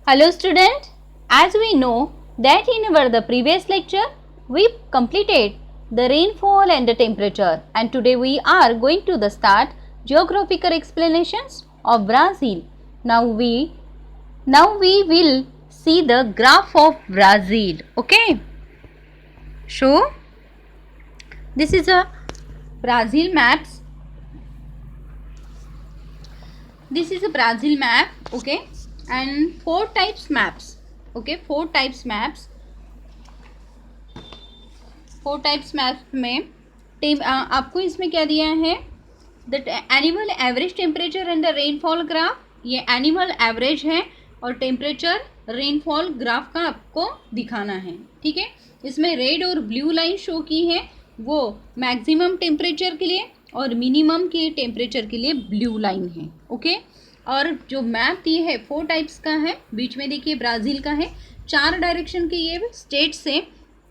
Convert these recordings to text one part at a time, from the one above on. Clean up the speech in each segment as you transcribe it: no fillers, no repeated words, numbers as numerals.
Hello student, as we know that in our the previous lecture we completed the rainfall and the temperature, and today we are going to the start geographical explanations of Brazil. Now we will see the graph of Brazil. Okay, so this is a Brazil maps. This is a Brazil map. Okay, and four types maps. Okay, four types maps में आपको इसमें क्या दिया है, the annual average temperature and the rainfall graph. ये annual average है और temperature rainfall graph का आपको दिखाना है. ठीक है, इसमें रेड और ब्लू लाइन शो की है, वो मैक्सिमम टेम्परेचर के लिए और मिनिमम के टेम्परेचर के लिए ब्लू लाइन है. ओके, और जो मैप दिए है फोर टाइप्स का है. बीच में देखिए ब्राज़ील का है, चार डायरेक्शन के ये स्टेट से.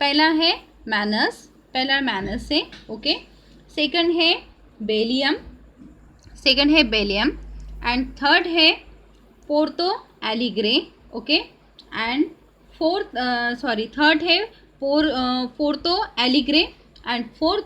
पहला है मैनस से. ओके, सेकंड है बेलियम एंड थर्ड है Porto Alegre. Okay, and third है Porto Alegre and fourth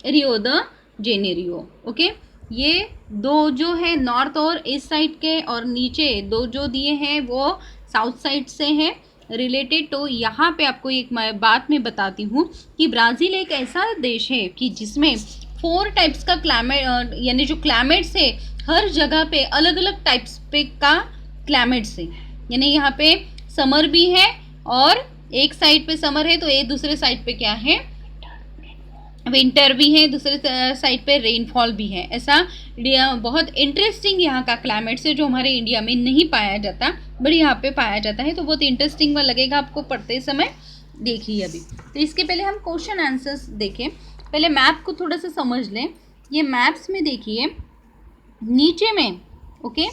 Rio de Janeiro. Okay, ये दो जो है नॉर्थ और ईस्ट साइड के, और नीचे दो जो दिए हैं वो साउथ साइड से हैं रिलेटेड. तो यहाँ पे आपको एक बात मैं बताती हूँ कि ब्राज़ील एक ऐसा देश है कि जिसमें फोर टाइप्स का क्लाइमेट, यानी जो क्लाइमेट्स है हर जगह पे अलग अलग टाइप्स पे का क्लाइमेट्स है. यानी यहाँ पे समर भी है, और एक साइड पे समर है तो एक दूसरे साइड पे क्या है, विंटर भी है, दूसरे साइड पे रेनफॉल भी है. ऐसा बहुत इंटरेस्टिंग यहाँ का क्लाइमेट से, जो हमारे इंडिया में नहीं पाया जाता बट यहाँ पे पाया जाता है. तो बहुत इंटरेस्टिंग लगेगा आपको पढ़ते समय. देखिए अभी तो इसके पहले हम क्वेश्चन आंसर्स देखें. पहले मैप को थोड़ा सा समझ लें. ये मैप्स में देखिए नीचे में, ओके,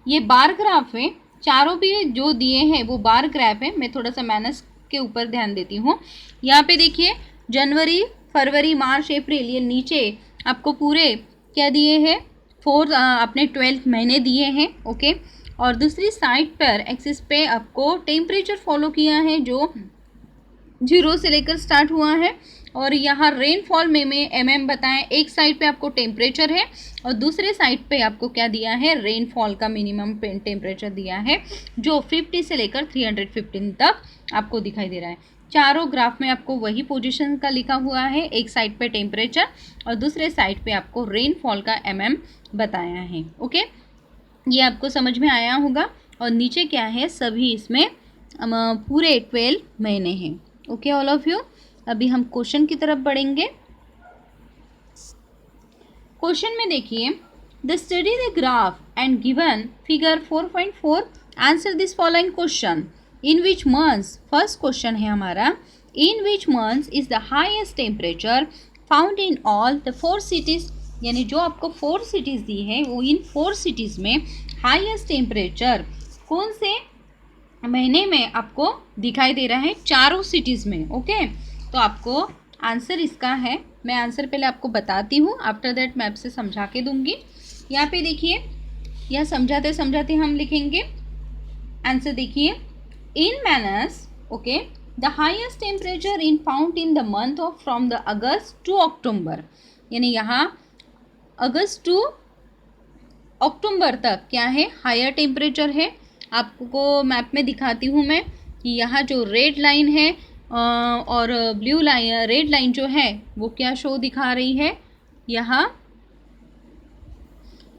ये बार ग्राफ है. चारों भी जो दिए हैं वो बार ग्राफ है. मैं थोड़ा सा माइनस के ऊपर ध्यान देती हूँ. यहाँ पे देखिए जनवरी, फरवरी, मार्च, अप्रैल, ये नीचे आपको पूरे क्या दिए हैं, अपने 12 महीने दिए हैं. ओके, और दूसरी साइड पर एक्सिस पे आपको टेम्परेचर फॉलो किया है जो 0 से लेकर स्टार्ट हुआ है. और यहाँ रेनफॉल में बताएं. एक साइड पे आपको टेम्परेचर है और दूसरे साइड पे आपको क्या दिया है, रेनफॉल का मिनिमम टेम्परेचर दिया है जो 50 से लेकर 315 तक आपको दिखाई दे रहा है. चारों ग्राफ में आपको वही पोजीशन का लिखा हुआ है. एक साइड पे टेम्परेचर और दूसरे साइड पे आपको रेनफॉल का बताया है. ओके, ये आपको समझ में आया होगा. और नीचे क्या है, सभी इसमें पूरे 12 महीने हैं. Okay all of you. अभी हम क्वेश्चन की तरफ बढ़ेंगे. क्वेश्चन में देखिए, the study the graph and given figure 4.4 answer this following question. In which months, first question है हमारा, in which months is the highest temperature found in all the 4 cities. यानी जो आपको 4 सिटीज़ दी है वो इन 4 सिटीज़ में हाईएस्ट टेम्परेचर कौन से महीने में आपको दिखाई दे रहा है, चारों सिटीज़ में. ओके, तो आपको आंसर इसका है. मैं आंसर पहले आपको बताती हूँ, आफ्टर दैट मैं आपसे समझा के दूंगी. यहाँ पे देखिए, यह समझाते समझाते हम लिखेंगे. आंसर देखिए, in Manaus, okay, the highest temperature in found in the month of from the August to October. यानी यहाँ अगस्त टू अक्टूबर तक क्या है, हायर टेम्परेचर है. आपको मैप में दिखाती हूँ मैं कि यहाँ जो रेड लाइन है और ब्लू लाइन, रेड लाइन जो है वो क्या शो दिखा रही है, यहाँ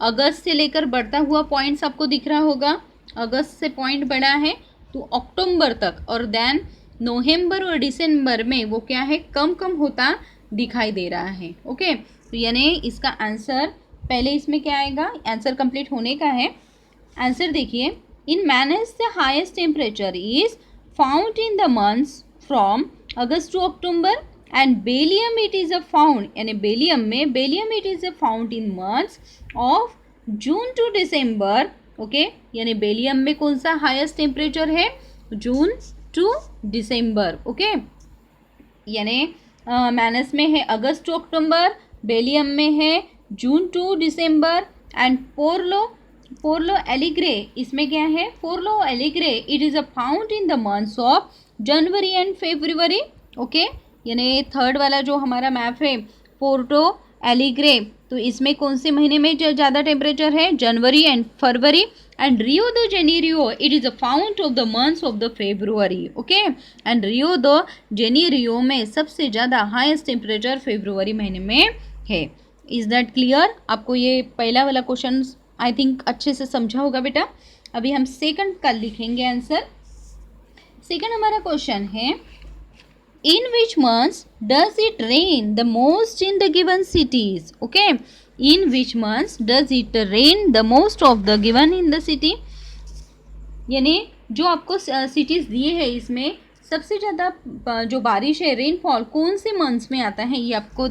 अगस्त से लेकर बढ़ता हुआ पॉइंट्स आपको दिख रहा होगा. अगस्त से पॉइंट बढ़ा है तो अक्टूबर तक, और देन नवंबर और दिसंबर में वो क्या है, कम कम होता दिखाई दे रहा है. ओके, तो यानी इसका आंसर पहले इसमें क्या आएगा, आंसर कंप्लीट होने का है. आंसर देखिए, in Manaus the highest temperature is found in the months from August to October and Belem it is a found, यानी Belem it is a found in months of June to December. Okay, यानी Belem में कौन सा highest temperature है, June to December. Okay, यानी Manaus में है अगस्त to अक्टूबर, बेलियम में है जून टू दिसंबर, एंड पोरलो पोर्लो एलिग्रे, इसमें क्या है? Porto Alegre it is a found in the months of January and February. Okay, यानी थर्ड वाला जो हमारा मैप है पोर्टो एलिग्रे, तो इसमें कौन से महीने में ज़्यादा टेम्परेचर है? जनवरी and February. And Rio de Janeiro it is a found of the months of the February. Okay, and Rio de Janeiro में सबसे ज़्यादा हाईएस्ट टेम्परेचर फेब्रुवरी महीने में है। Is that clear? आपको ये पहला वाला क्वेश्चन आई थिंक अच्छे से समझा होगा बेटा। अभी हम सेकंड का लिखेंगे आंसर। सेकंड हमारा क्वेश्चन है, in which months does it rain the most in the given cities? Okay, in which months does it rain the most of the given in the city? यानी जो आपको cities दिए हैं इसमें सबसे ज़्यादा जो बारिश है रेनफॉल कौन से मंथ्स में आता है ये आपको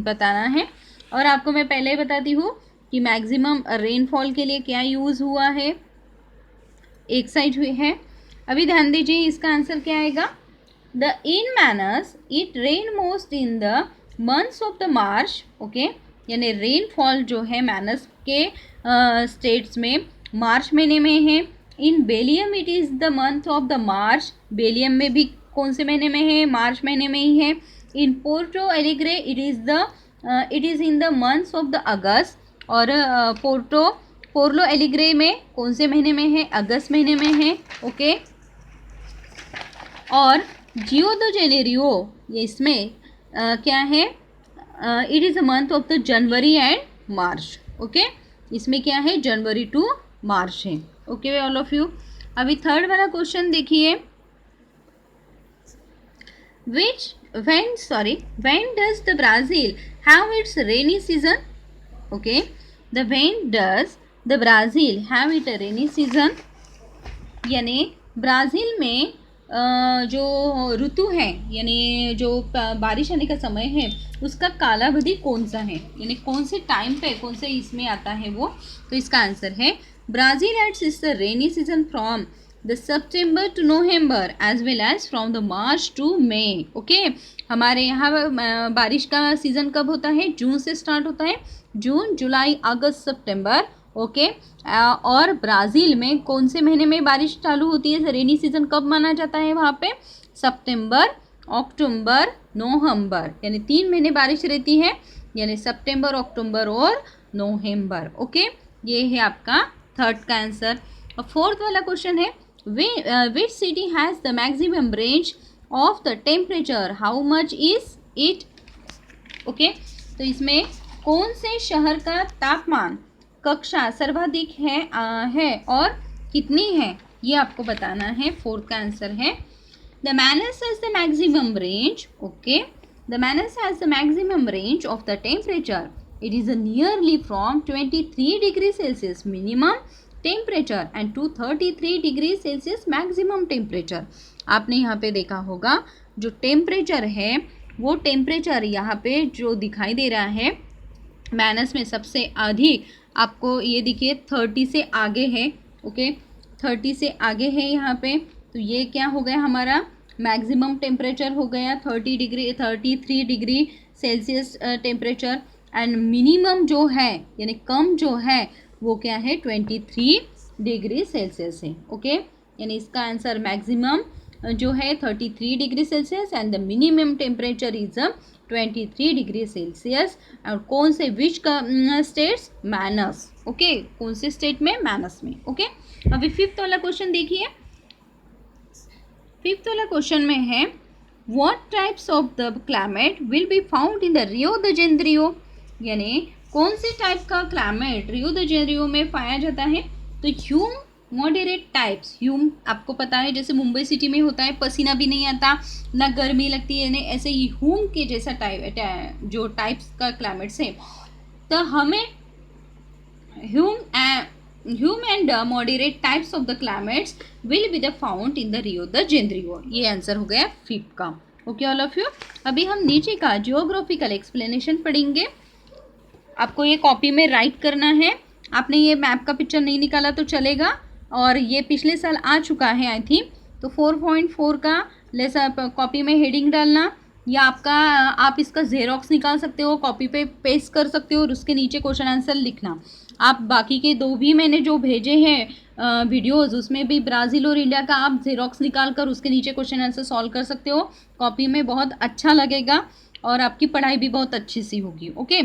बताना है। और आपको मैं पहले ही बताती हूँ कि मैक्सिमम रेनफॉल के लिए क्या यूज़ हुआ है, एक साइड हुई है। अभी ध्यान दीजिए इसका आंसर क्या आएगा। The in Manus it rain most in the months of the March. Okay, यानी रेनफॉल जो है मैनस के स्टेट्स में मार्च महीने में है। In Belem it is the month of the March, Belem में भी कौन से महीने में है? मार्च महीने में ही है। In Porto Alegre it is in the months of the August, और पोर्लो एलिग्रे में कौन से महीने में है? अगस्त महीने में है। ओके, और जियो द जेनेरियो ये इसमें क्या है? It is a month of the January and March. Okay, इसमें क्या है? जनवरी टू मार्च है। Okay all of you. अभी थर्ड वाला क्वेश्चन देखिए, when does the Brazil have its rainy season? Okay, when does the Brazil have its rainy season? यानी Brazil में जो ऋतु है यानी जो बारिश आने का समय है उसका कालावधि कौन सा है, यानी कौन से टाइम पे कौन से इसमें आता है वो। तो इसका आंसर है Brazil has its the rainy season from the September to November as well as from the March to May. Okay, हमारे यहाँ बारिश का सीज़न कब होता है? जून से स्टार्ट होता है, जून जुलाई अगस्त सितंबर। ओके, और ब्राज़ील में कौन से महीने में बारिश चालू होती है? रेनी सीजन कब माना जाता है वहाँ पे? सितंबर, अक्टूबर, नवंबर, यानी 3 महीने बारिश रहती है, यानी सितंबर, अक्टूबर और नवंबर। ओके, ये है आपका थर्ड का आंसर। और फोर्थ वाला क्वेश्चन है, which city has the maximum range of the temperature, how much is it? Okay, तो इसमें कौन से शहर का तापमान कक्षा सर्वाधिक है और कितनी है ये आपको बताना है। फोर्थ का आंसर है the Manaus has the maximum range. Okay, the Manaus has the maximum range of the temperature, it is nearly from 23 degree Celsius minimum temperature and to 33 degree Celsius maximum temperature. आपने यहाँ पे देखा होगा जो temperature है वो temperature यहाँ पे जो दिखाई दे रहा है मैनस में सबसे अधिक आपको ये देखिए 30 से आगे है। ओके, 30 से आगे है यहाँ पे, तो ये क्या हो गया हमारा मैक्सिमम टेम्परेचर हो गया 33 degree Celsius temperature. And minimum जो है यानी कम जो है वो क्या है 23 डिग्री सेल्सियस है। ओके, यानी इसका आंसर मैक्सिमम जो है 33 degree Celsius and the minimum temperature is 23 degree Celsius. और कौन से विच का स्टेट्स? मैनस। ओके, कौन से स्टेट में? मैनस में। ओके, अभी फिफ्थ वाला क्वेश्चन देखिए। फिफ्थ वाला क्वेश्चन में है what types of the climate will be found in the Rio de Janeiro, यानी कौन से टाइप का क्लाइमेट रियो द जेनेरियो में पाया जाता है। तो ह्यूम मॉडरेट टाइप्स, ह्यूम आपको पता है जैसे मुंबई सिटी में होता है, पसीना भी नहीं आता ना गर्मी लगती है, ऐसे ही ह्यूम के जैसा जो टाइप्स का क्लाइमेट्स है। तो हमें Hume and moderate types of the climates will be the found in the Rio de Janeiro. ये आंसर हो गया फिफ्थ का। Okay all of you. अभी हम नीचे का जियोग्राफिकल एक्सप्लेनेशन पढ़ेंगे। आपको ये कॉपी में राइट करना है। आपने ये मैप का पिक्चर नहीं निकाला तो चलेगा, और ये पिछले साल आ चुका है आई थिंक। तो 4.4 का लेसन कॉपी में हेडिंग डालना, या आप इसका जेरोक्स निकाल सकते हो, कॉपी पे पेस्ट कर सकते हो और उसके नीचे क्वेश्चन आंसर लिखना। आप बाकी के 2 भी मैंने जो भेजे हैं वीडियोस, उसमें भी ब्राज़ील और इंडिया का आप ज़ेरॉक्स निकाल कर उसके नीचे क्वेश्चन आंसर सॉल्व कर सकते हो। कॉपी में बहुत अच्छा लगेगा और आपकी पढ़ाई भी बहुत अच्छी सी होगी। ओके,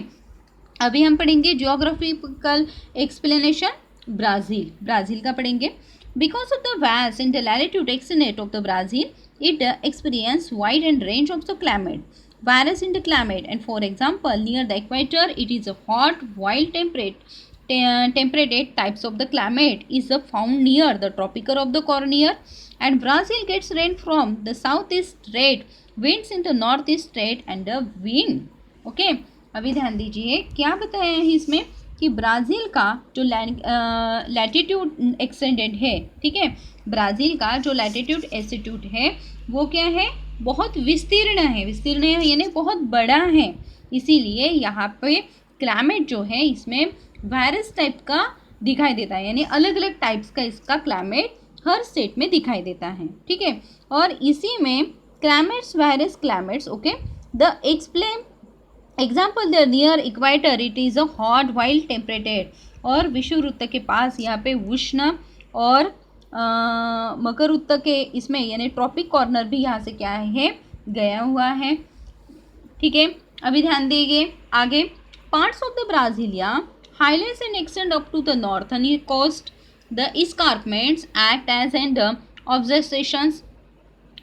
अभी हम पढ़ेंगे जियोग्राफिकल एक्सप्लेनेशन। ब्राज़ील का पढ़ेंगे। Because of the vast and the latitude extent of the Brazil, it experience wide and range of the climate, varies in the climate, and for example near the equator it is a hot, while temperate types of the climate is found near the tropical of the corner, and Brazil gets rain from the southeast straight, winds in the northeast straight and the wind. Okay, अभी ध्यान दीजिए क्या बताया है इसमें कि Brazil का जो लैटिट्यूड एक्सटेंडेड है, ठीक है, ब्राज़ील का जो लैटिट्यूड एल्टीट्यूड है वो क्या है, बहुत विस्तीर्ण है यानी बहुत बड़ा है, इसीलिए यहाँ पे क्लाइमेट जो है इसमें वायरस टाइप का दिखाई देता है, यानी अलग अलग टाइप्स का इसका क्लाइमेट हर स्टेट में दिखाई देता है, ठीक है। और इसी में climates, various climates, okay, the explain example the near equator it is a hot wild temperated, और विषुववृत्त के पास यहाँ पे उष्ण और मकर वृत्त के इसमें यानी ट्रॉपिक कॉर्नर भी यहाँ से क्या है, गया हुआ है, ठीक है। अभी ध्यान दीजिए आगे, parts of the Brasilia highlands and extend up to the northern coast, the escarpments act as an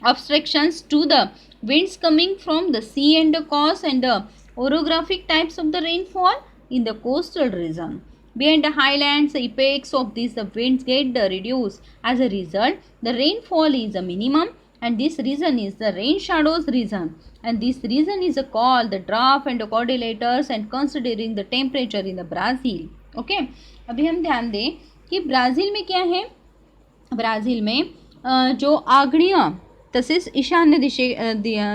obstructions to the winds coming from the sea and cause and the orographic types of the rainfall in the coastal region. Behind the highlands, the apex of these the winds get reduced. As a result, the rainfall is a minimum, and this region is the rain shadows region. And this region is called the drought and the correlates and considering the temperature in the Brazil. Okay, अभी हम ध्यान दें कि Brazil में क्या है, Brazil में जो आग्नेय तसेच ईशान्य दिशे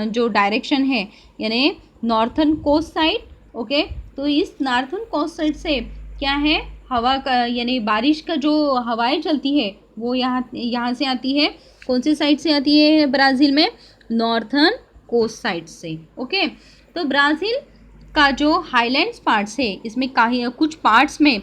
जो डायरेक्शन है यानी नॉर्थर्न कोस्ट साइड, ओके, तो इस नॉर्थर्न कोस्ट साइड से क्या है, हवा का यानी बारिश का जो हवाएं चलती है वो यहाँ से आती है, कौन सी साइड से आती है ब्राज़ील में, नॉर्थर्न कोस्ट साइड से, ओके। तो ब्राज़ील का जो हाईलैंड्स पार्ट्स है इसमें कुछ पार्ट्स में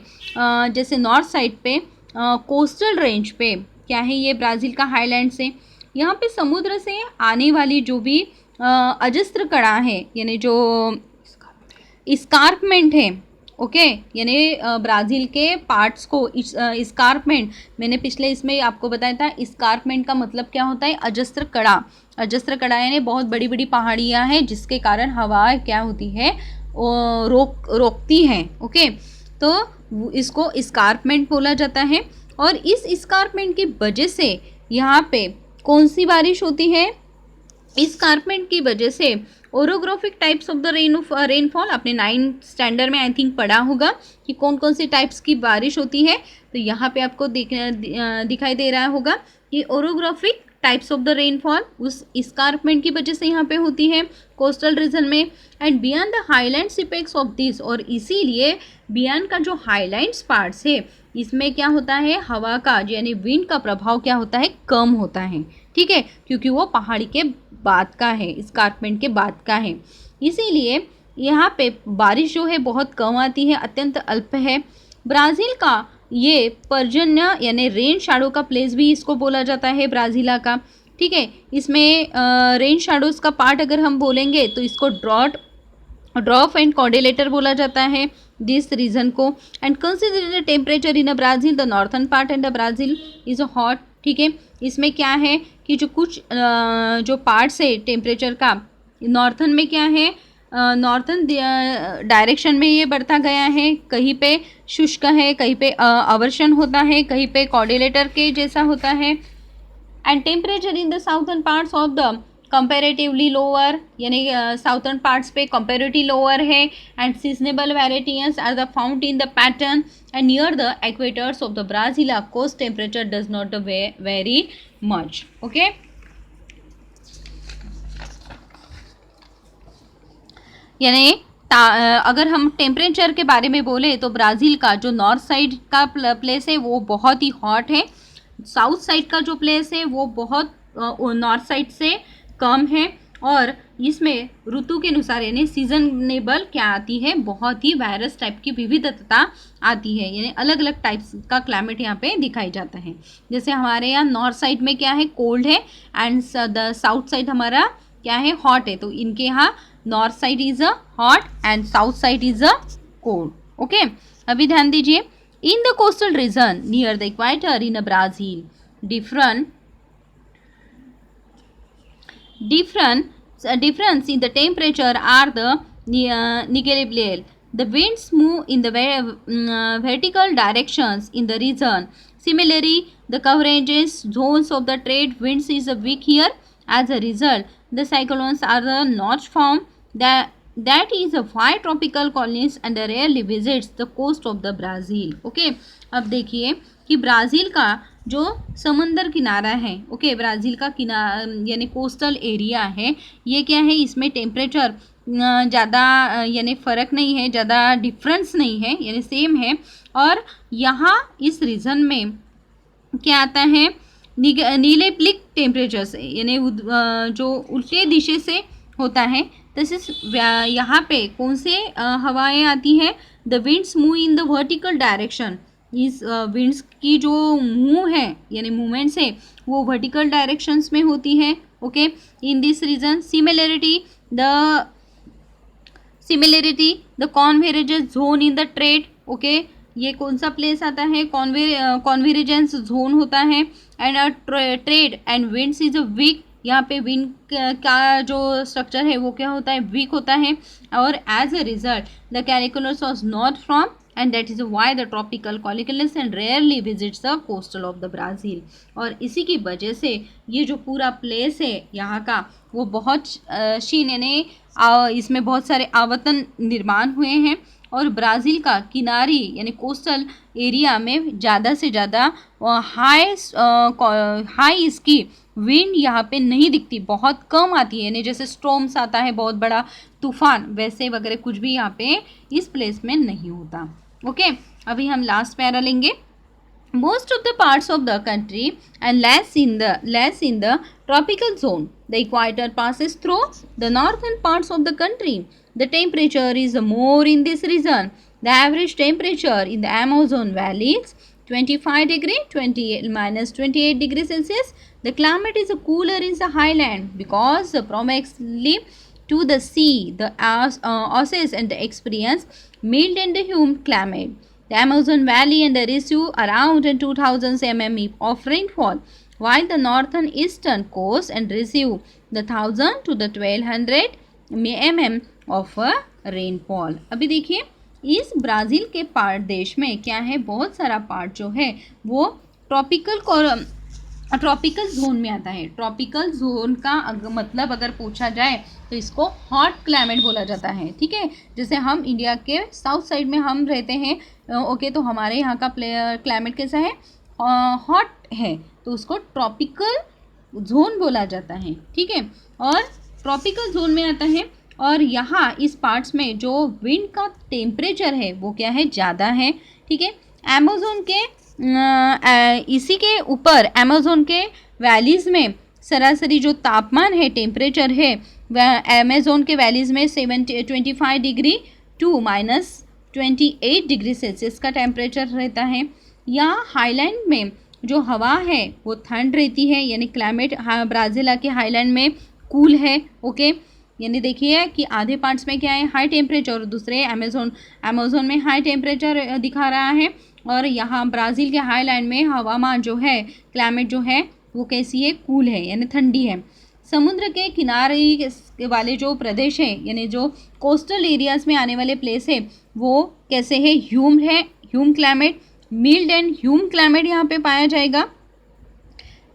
जैसे नॉर्थ साइड पे कोस्टल रेंज पे क्या है, ये ब्राज़ील का हाईलैंड्स है, यहाँ पे समुद्र से आने वाली जो भी अजस्त्र कड़ा है यानी जो इस्कार्पमेंट है, ओके, यानी ब्राज़ील के पार्ट्स को इस्कार्पमेंट, मैंने पिछले इसमें आपको बताया था इस्कार्पमेंट का मतलब क्या होता है, अजस्त्र कड़ा यानी बहुत बड़ी बड़ी पहाड़ियाँ हैं जिसके कारण हवा क्या होती है, रोकती हैं, ओके, तो इसको इस्कार्पमेंट बोला जाता है। और इस इस्कार्पमेंट की वजह से यहाँ पे कौन सी बारिश होती है, इस्कार्पमेंट की वजह से orographic types of the rainfall, आपने 9th स्टैंडर्ड में आई थिंक पढ़ा होगा कि कौन कौन सी टाइप्स की बारिश होती है, तो यहाँ पे आपको दिखाई दे रहा होगा कि orographic types of the rainfall उस इस्कार्पमेंट की वजह से यहाँ पे होती है कोस्टल रीजन में, and beyond the highlands effects of this, और इसीलिए बियॉन्ड का जो हाईलैंड्स पार्ट्स है इसमें क्या होता है, हवा का यानी विंड का प्रभाव क्या होता है, कम होता है, ठीक है, क्योंकि वो पहाड़ी के बाद का है, इस्कार्पमेंट के बाद का है, इसीलिए यहाँ पे बारिश जो है बहुत कम आती है, अत्यंत अल्प है। ब्राज़ील का ये पर्जन्य यानी रेन शैडो का प्लेस भी इसको बोला जाता है ब्राज़ीला का, ठीक है। इसमें रेन शैडोज का पार्ट अगर हम बोलेंगे तो इसको ड्रॉप एंड कॉर्डिलेटर बोला जाता है दिस रीजन को, and consider the temperature in a Brazil, the northern part and the Brazil is hot, ठीक है। इसमें क्या है कि जो कुछ जो पार्ट्स है टेम्परेचर का, नॉर्थर्न में क्या है, नॉर्थर्न डायरेक्शन में ये बढ़ता गया है, कहीं पे शुष्क है, कहीं पे अवर्षण होता है, कहीं पे कॉर्डिलेटर के जैसा होता है, and temperature in the southern parts of the comparatively lower, यानी साउथर्न पार्ट्स पे कंपेरेटिवली लोअर है, and seasonable varieties are the found in the pattern, and near the equators of the Brazil coast temperature does not very much, okay. यानी अगर हम temperature के बारे में बोले तो ब्राज़ील का जो नॉर्थ साइड का प्लेस है वो बहुत ही हॉट है, साउथ साइड का जो प्लेस है वो बहुत नॉर्थ साइड से कम है, और इसमें ऋतु के अनुसार यानी सीजनेबल क्या आती है, बहुत ही वायरस टाइप की विविधता आती है, यानी अलग अलग टाइप्स का क्लाइमेट यहाँ पे दिखाई जाता है। जैसे हमारे यहाँ नॉर्थ साइड में क्या है, कोल्ड है, एंड द साउथ साइड हमारा क्या है, हॉट है। तो इनके यहाँ north side is a hot and south side is a cold. Okay, अभी ध्यान दीजिए, in the coastal region near the equator in Brazil difference in the temperature are the negligible. The winds move in the vertical directions in the region. Similarly, the coverages zones of the trade winds is weak here. As a result, the cyclones are not formed. That is why tropical colonies and rarely visits the coast of the Brazil. Okay, अब देखिए कि Brazil का जो समंदर किनारा है, okay, Brazil का किनारा यानी कोस्टल एरिया है, ये क्या है, इसमें टेम्परेचर ज़्यादा यानी फ़र्क नहीं है, ज़्यादा डिफरेंस नहीं है, यानी सेम है। और यहाँ इस रीजन में क्या आता है, नीले प्लिक टेम्परेचर से, यानी जो उल्टे दिशे से होता है। तसेच यहाँ पे कौन से हवाएं आती हैं, the winds move in the vertical direction. इस विंड्स की जो मूव है यानी मूवमेंट्स है वो वर्टिकल डायरेक्शंस में होती है। Okay, in this region similarity the convergence zone in the trade. Okay, ये कौन सा प्लेस आता है, कॉन्वर्जेंस जोन होता है। And trade and winds is a weak, यहाँ पे विंड का जो स्ट्रक्चर है वो क्या होता है, वीक होता है। और as a result the calculus was not from and that is why the tropical colliculus and rarely visits the coastal of the Brazil। और इसी की वजह से ये जो पूरा प्लेस है यहाँ का वो बहुत शीन यानी इसमें बहुत सारे आवर्तन निर्माण हुए हैं। और ब्राज़ील का किनारी यानी कोस्टल एरिया में ज़्यादा से ज़्यादा हाई इसकी विंड यहाँ पे नहीं दिखती, बहुत कम आती है, यानी जैसे स्टॉर्म्स आता है बहुत बड़ा तूफान, वैसे वगैरह कुछ भी यहाँ पे इस प्लेस में नहीं होता। ओके, अभी हम लास्ट पैरा लेंगे। Most of the parts of the country and less in the tropical zone. The equator passes through the northern parts of the country. The temperature is more in this region. The average temperature in the Amazon Valley is 25 degree 28 degrees Celsius. The climate is cooler in the highland because proximity to the sea, the oases and experience mild and humid climate. The Amazon Valley and receive around 2000 mm of rainfall, while the northern eastern coast and receive the 1000 to the 1200 mm of rainfall। अभी देखिए इस Brazil के part देश में क्या है, बहुत सारा पार्ट जो है वो ट्रॉपिकल जोन में आता है। ट्रॉपिकल जोन का मतलब अगर पूछा जाए तो इसको हॉट क्लाइमेट बोला जाता है। ठीक है, जैसे हम इंडिया के साउथ साइड में हम रहते हैं, ओके, तो हमारे यहाँ का क्लाइमेट कैसा है, हॉट है, तो उसको ट्रॉपिकल जोन बोला जाता है। ठीक है, और ट्रॉपिकल जोन में आता है। और यहाँ इस पार्ट्स में जो विंड का टेम्परेचर है वो क्या है, ज़्यादा है। ठीक है, अमेज़न के इसी के ऊपर अमेज़न के वैलीज़ में सरासरी जो तापमान है, टेम्परेचर है, वह अमेज़न के वैलीज़ में 25 डिग्री टू -28 डिग्री सेल्सियस का टेम्परेचर रहता है। यहाँ हाईलैंड में जो हवा है वो ठंड रहती है, यानी क्लाइमेट ब्राज़ील के हाईलैंड में कूल है। ओके, यानी देखिए कि आधे पार्ट्स में क्या है, हाई टेम्परेचर, और दूसरे अमेज़न में हाई टेम्परेचर दिखा रहा है। और यहाँ ब्राज़ील के हाईलैंड में हवामान जो है, क्लाइमेट जो है वो कैसी है, कूल है, यानी ठंडी है। समुद्र के किनारे वाले जो प्रदेश है यानी जो कोस्टल एरियाज़ में आने वाले प्लेस है वो कैसे है, humid climate, mild and humid climate यहाँ पे पाया जाएगा।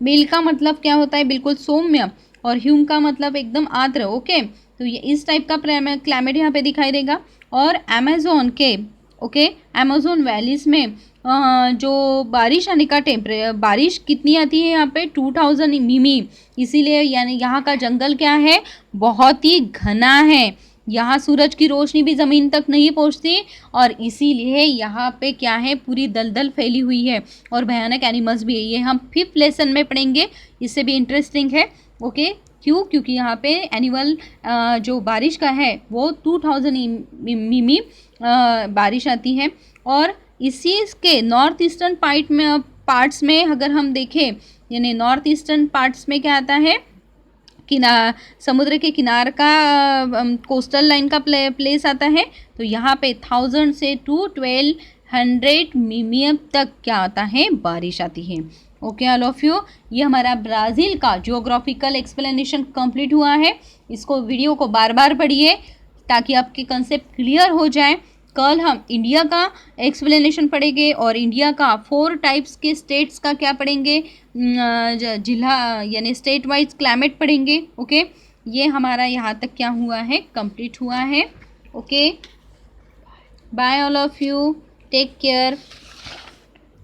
मिल्ड का मतलब क्या होता है, बिल्कुल सौम्य, और ह्यूम का मतलब एकदम आर्द्र। ओके, तो ये इस टाइप का क्लाइमेट यहाँ पे दिखाई देगा। और अमेज़न के अमेज़न वैलीज़ में जो बारिश आने का बारिश कितनी आती है यहाँ पे, 2000 मिमी, इसीलिए यानी यहाँ का जंगल क्या है, बहुत ही घना है। यहाँ सूरज की रोशनी भी ज़मीन तक नहीं पहुँचती, और इसीलिए यहाँ पे क्या है, पूरी दलदल फैली हुई है और भयानक एनिमल्स भी है। ये हम 5th लेसन में पढ़ेंगे, इससे भी इंटरेस्टिंग है। ओके, क्यों? क्योंकि यहाँ पे एनुअल जो बारिश का है वो 2000 मिमी बारिश आती है। और इसी के नॉर्थ ईस्टर्न पार्ट्स में अगर हम देखें, यानी नॉर्थ ईस्टर्न पार्ट्स में क्या आता है, समुद्र के किनार का कोस्टल लाइन का प्लेस आता है। तो यहाँ पे 1000 से 1200 मिमी तक क्या आता है, बारिश आती है। ओके ऑल ऑफ यू, ये हमारा ब्राज़ील का जियोग्राफिकल एक्सप्लेनेशन कंप्लीट हुआ है। इसको वीडियो को बार बार पढ़िए ताकि आपके कंसेप्ट क्लियर हो जाए। कल हम इंडिया का एक्सप्लेनेशन पढ़ेंगे और इंडिया का 4 टाइप्स के स्टेट्स का क्या पढ़ेंगे, जिला यानी स्टेट वाइज क्लाइमेट पढ़ेंगे। ओके, ये हमारा यहाँ तक क्या हुआ है, कंप्लीट हुआ है। Okay, bye all of you, take care.